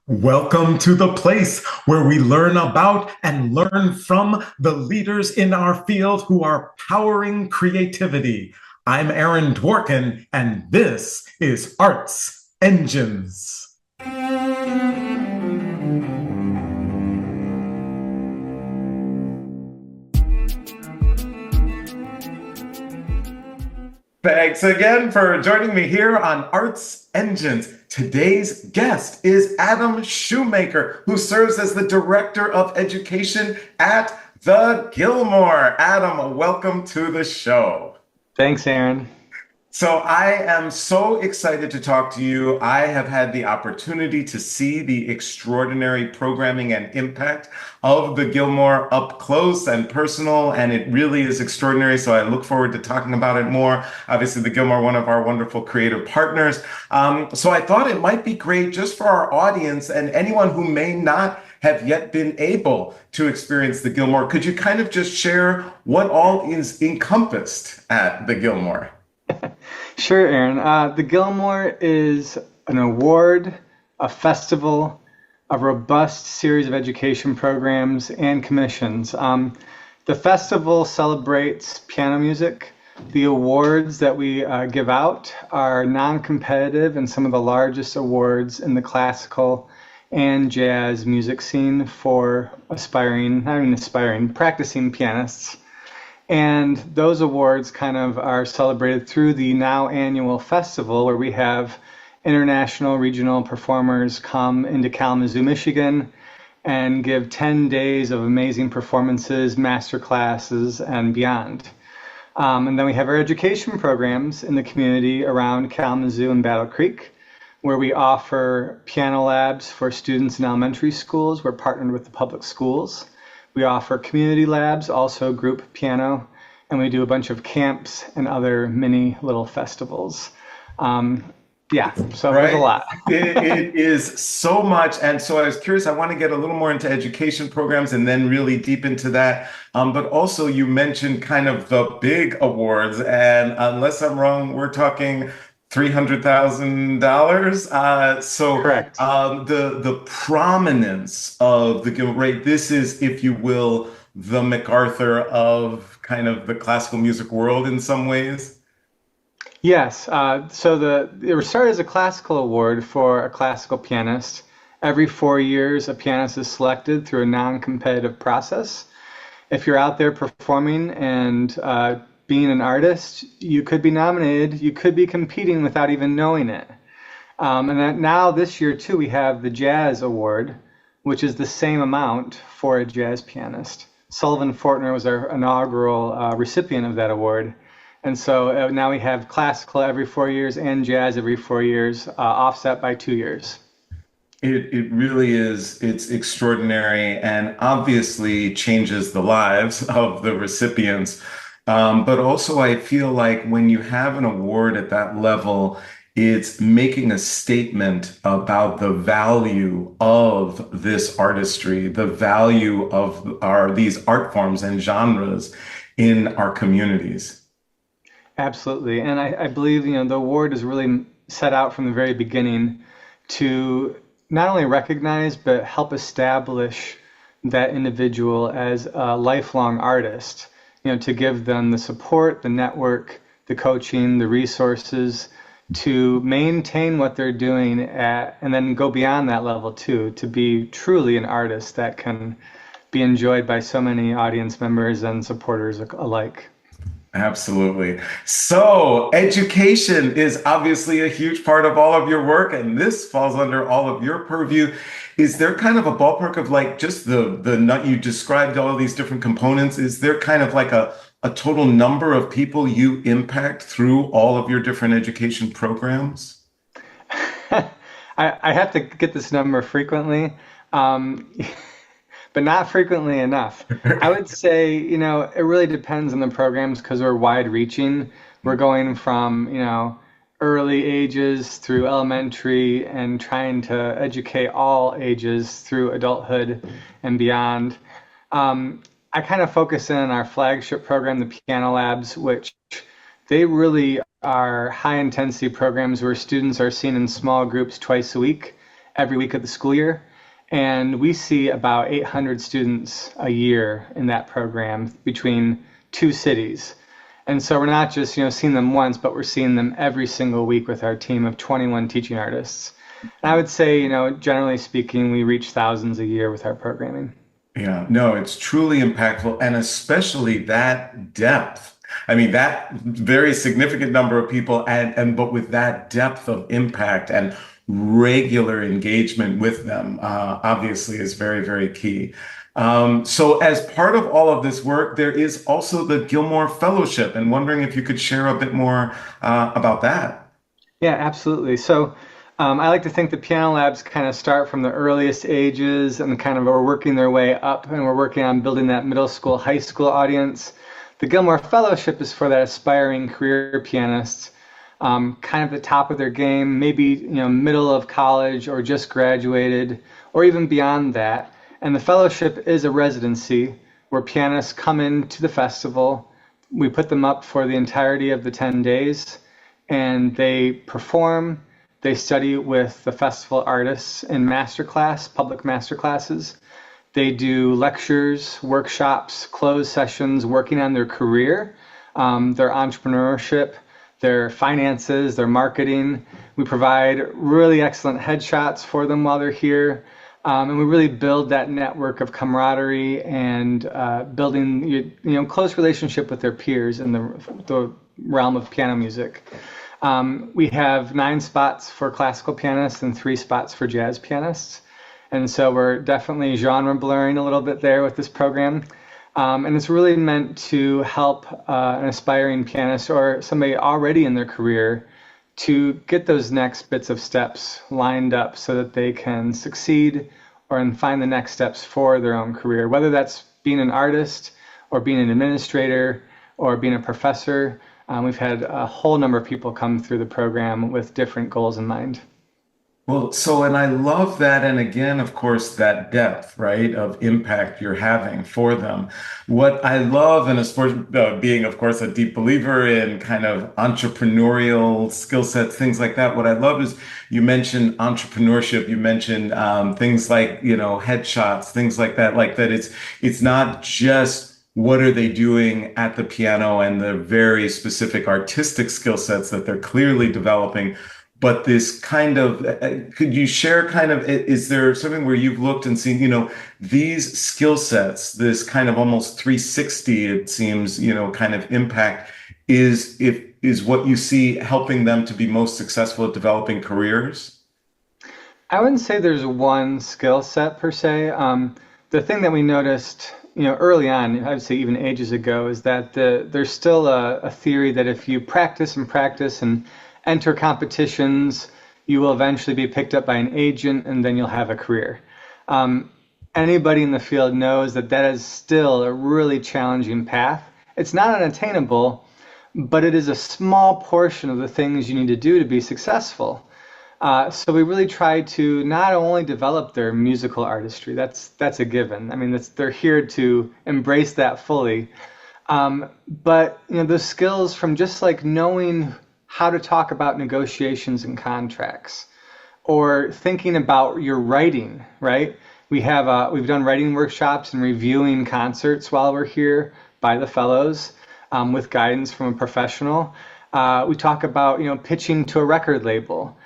Welcome to the place where we learn about and learn from the leaders in our field who are powering creativity. I'm Aaron Dworkin, and this is Arts Engines. Thanks again for joining me here on Arts Engines. Today's guest is Adam Schumaker, who serves as the Director of Education at the Gilmore. Adam, welcome to the show. Thanks, Aaron. So I am so excited to talk to you. I have had the opportunity to see the extraordinary programming and impact of the Gilmore up close and personal, and it really is extraordinary. So I look forward to talking about it more. Obviously, the Gilmore, one of our wonderful creative partners. So I thought it might be great just for our audience and anyone who may not have yet been able to experience the Gilmore. Could you kind of just share what all is encompassed at the Gilmore? Sure, Aaron. The Gilmore is an award, a festival, a robust series of education programs and commissions. The festival celebrates piano music. The awards that we give out are non-competitive and some of the largest awards in the classical and jazz music scene for practicing pianists. And those awards kind of are celebrated through the now annual festival where we have international regional performers come into Kalamazoo, Michigan and give 10 days of amazing performances, master classes, and beyond. And then we have our education programs in the community around Kalamazoo and Battle Creek, where we offer piano labs for students in elementary schools. We're partnered with the public schools. We offer community labs, also group piano, and we do a bunch of camps and other mini little festivals. So Right. there's a lot. It is so much. And so I was curious, I want to get a little more into education programs and then really deep into that. But also you mentioned kind of the big awards. And unless I'm wrong, we're talking $300,000. Correct. The prominence of the Gilmore, right? This is, if you will, the MacArthur of kind of the classical music world in some ways. Yes. It was started as a classical award for a classical pianist. Every 4 years, a pianist is selected through a non-competitive process. If you're out there performing and being an artist, you could be nominated, you could be competing without even knowing it. Now this year too, we have the Jazz Award, which is the same amount for a jazz pianist. Sullivan Fortner was our inaugural recipient of that award. And so now we have classical every 4 years and jazz every 4 years, offset by 2 years. It really is. It's extraordinary and obviously changes the lives of the recipients. But also, I feel like when you have an award at that level, it's making a statement about the value of this artistry, the value of these art forms and genres in our communities. Absolutely. And I believe, the award is really set out from the very beginning to not only recognize, but help establish that individual as a lifelong artist, to give them the support, the network, the coaching, the resources to maintain what they're doing and then go beyond that level too, to be truly an artist that can be enjoyed by so many audience members and supporters alike. Absolutely. So, education is obviously a huge part of all of your work, and this falls under all of your purview. Is there kind of a ballpark of like just the nut you described all of these different components? Is there kind of like a total number of people you impact through all of your different education programs? I have to get this number frequently, um, but not frequently enough. I would say, it really depends on the programs because we're wide reaching. We're going from, early ages through elementary and trying to educate all ages through adulthood and beyond. I kind of focus in on our flagship program, the Piano Labs, which they really are high intensity programs where students are seen in small groups twice a week every week of the school year. And we see about 800 students a year in that program between two cities. And so we're not just, seeing them once, but we're seeing them every single week with our team of 21 teaching artists. And I would say, generally speaking, we reach thousands a year with our programming. Yeah, no, it's truly impactful, and especially that depth. I mean, that very significant number of people, and but with that depth of impact and regular engagement with them, obviously is very, very key. So as part of all of this work, there is also the Gilmore Fellowship, and wondering if you could share a bit more about that. Yeah, absolutely. So I like to think the piano labs kind of start from the earliest ages and kind of are working their way up, and we're working on building that middle school, high school audience. The Gilmore Fellowship is for that aspiring career pianist, kind of the top of their game, maybe middle of college or just graduated, or even beyond that. And the fellowship is a residency where pianists come into the festival. We put them up for the entirety of the 10 days, and they perform. They study with the festival artists in masterclass, public masterclasses. They do lectures, workshops, closed sessions, working on their career, their entrepreneurship, their finances, their marketing. We provide really excellent headshots for them while they're here. And we really build that network of camaraderie and building close relationship with their peers in the realm of piano music. We have 9 spots for classical pianists and 3 spots for jazz pianists. And so we're definitely genre blurring a little bit there with this program. And it's really meant to help an aspiring pianist or somebody already in their career to get those next bits of steps lined up so that they can succeed or and find the next steps for their own career, whether that's being an artist or being an administrator or being a professor. We've had a whole number of people come through the program with different goals in mind. Well, so, and I love that. And again, of course, that depth, right, of impact you're having for them. What I love, and as far as being, of course, a deep believer in kind of entrepreneurial skill sets, things like that, what I love is you mentioned entrepreneurship, you mentioned things like, headshots, things like that. It's not just what are they doing at the piano and the very specific artistic skill sets that they're clearly developing, but this kind of, could you share kind of, is there something where you've looked and seen, these skill sets, this kind of almost 360, it seems, kind of impact is what you see helping them to be most successful at developing careers? I wouldn't say there's one skill set per se. The thing that we noticed, early on, I would say even ages ago, is that there's still a theory that if you practice and practice and enter competitions, you will eventually be picked up by an agent and then you'll have a career. Anybody in the field knows that that is still a really challenging path. It's not unattainable, but it is a small portion of the things you need to do to be successful. So we really try to not only develop their musical artistry, that's a given. I mean, they're here to embrace that fully. But those skills from just like knowing how to talk about negotiations and contracts, or thinking about your writing, right? We've done writing workshops and reviewing concerts while we're here by the fellows with guidance from a professional. We talk about pitching to a record label.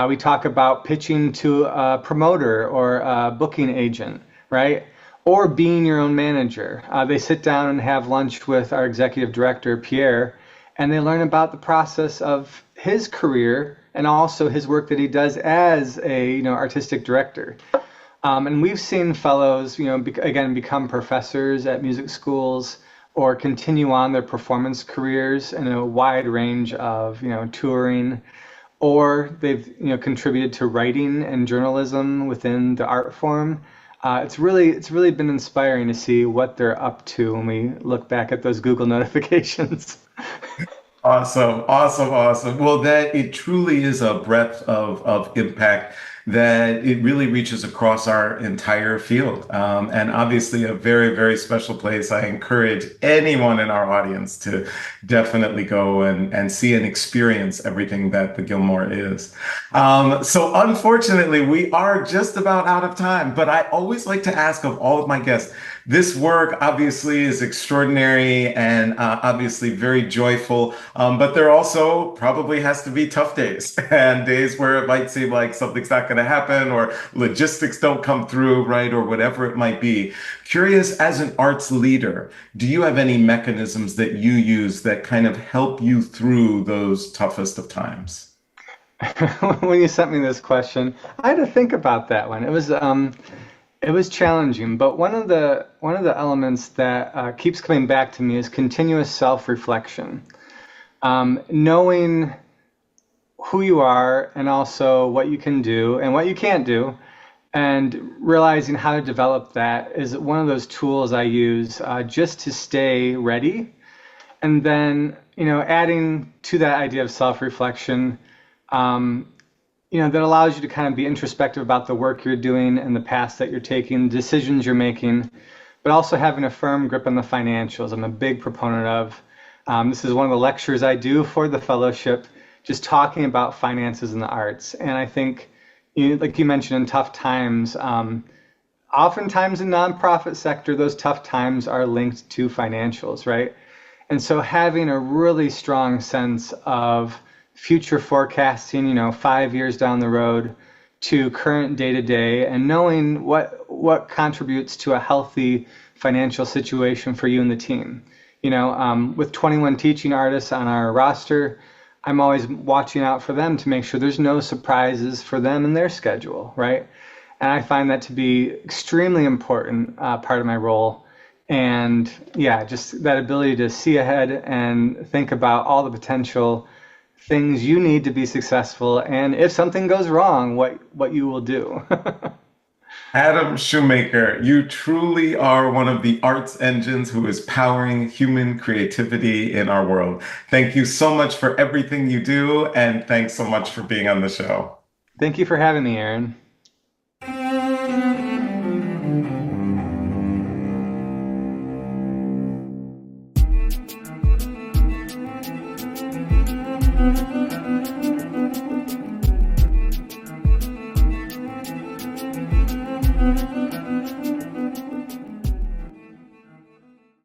We talk about pitching to a promoter or a booking agent, right? Or being your own manager. They sit down and have lunch with our executive director, Pierre, and they learn about the process of his career and also his work that he does as a artistic director. And we've seen fellows, again, become professors at music schools or continue on their performance careers in a wide range of touring, or they've contributed to writing and journalism within the art form. It's really been inspiring to see what they're up to when we look back at those Google notifications. Awesome, awesome, awesome. Well, that it truly is a breadth of impact that it really reaches across our entire field. And obviously, a very, very special place. I encourage anyone in our audience to definitely go and see and experience everything that the Gilmore is. So, unfortunately, we are just about out of time, but I always like to ask of all of my guests. This work obviously is extraordinary and obviously very joyful, but there also probably has to be tough days and days where it might seem like something's not going to happen or logistics don't come through, right? Or whatever it might be. Curious, as an arts leader, do you have any mechanisms that you use that kind of help you through those toughest of times? When you sent me this question, I had to think about that one. It was challenging, but one of the elements that keeps coming back to me is continuous self-reflection. Knowing who you are and also what you can do and what you can't do, and realizing how to develop that is one of those tools I use just to stay ready. And then, adding to that idea of self-reflection, um, that allows you to kind of be introspective about the work you're doing and the paths that you're taking, decisions you're making, but also having a firm grip on the financials. I'm a big proponent of. This is one of the lectures I do for the fellowship, just talking about finances in the arts. And I think, like you mentioned, in tough times, oftentimes in nonprofit sector, those tough times are linked to financials, right? And so having a really strong sense of future forecasting, 5 years down the road to current day to day, and knowing what contributes to a healthy financial situation for you and the team. With 21 teaching artists on our roster, I'm always watching out for them to make sure there's no surprises for them in their schedule, right? And I find that to be extremely important part of my role. And yeah, just that ability to see ahead and think about all the potential things you need to be successful, and if something goes wrong, what you will do. Adam Schumaker, you truly are one of the arts engines who is powering human creativity in our world. Thank you so much for everything you do, and thanks so much for being on the show. Thank you for having me, Aaron.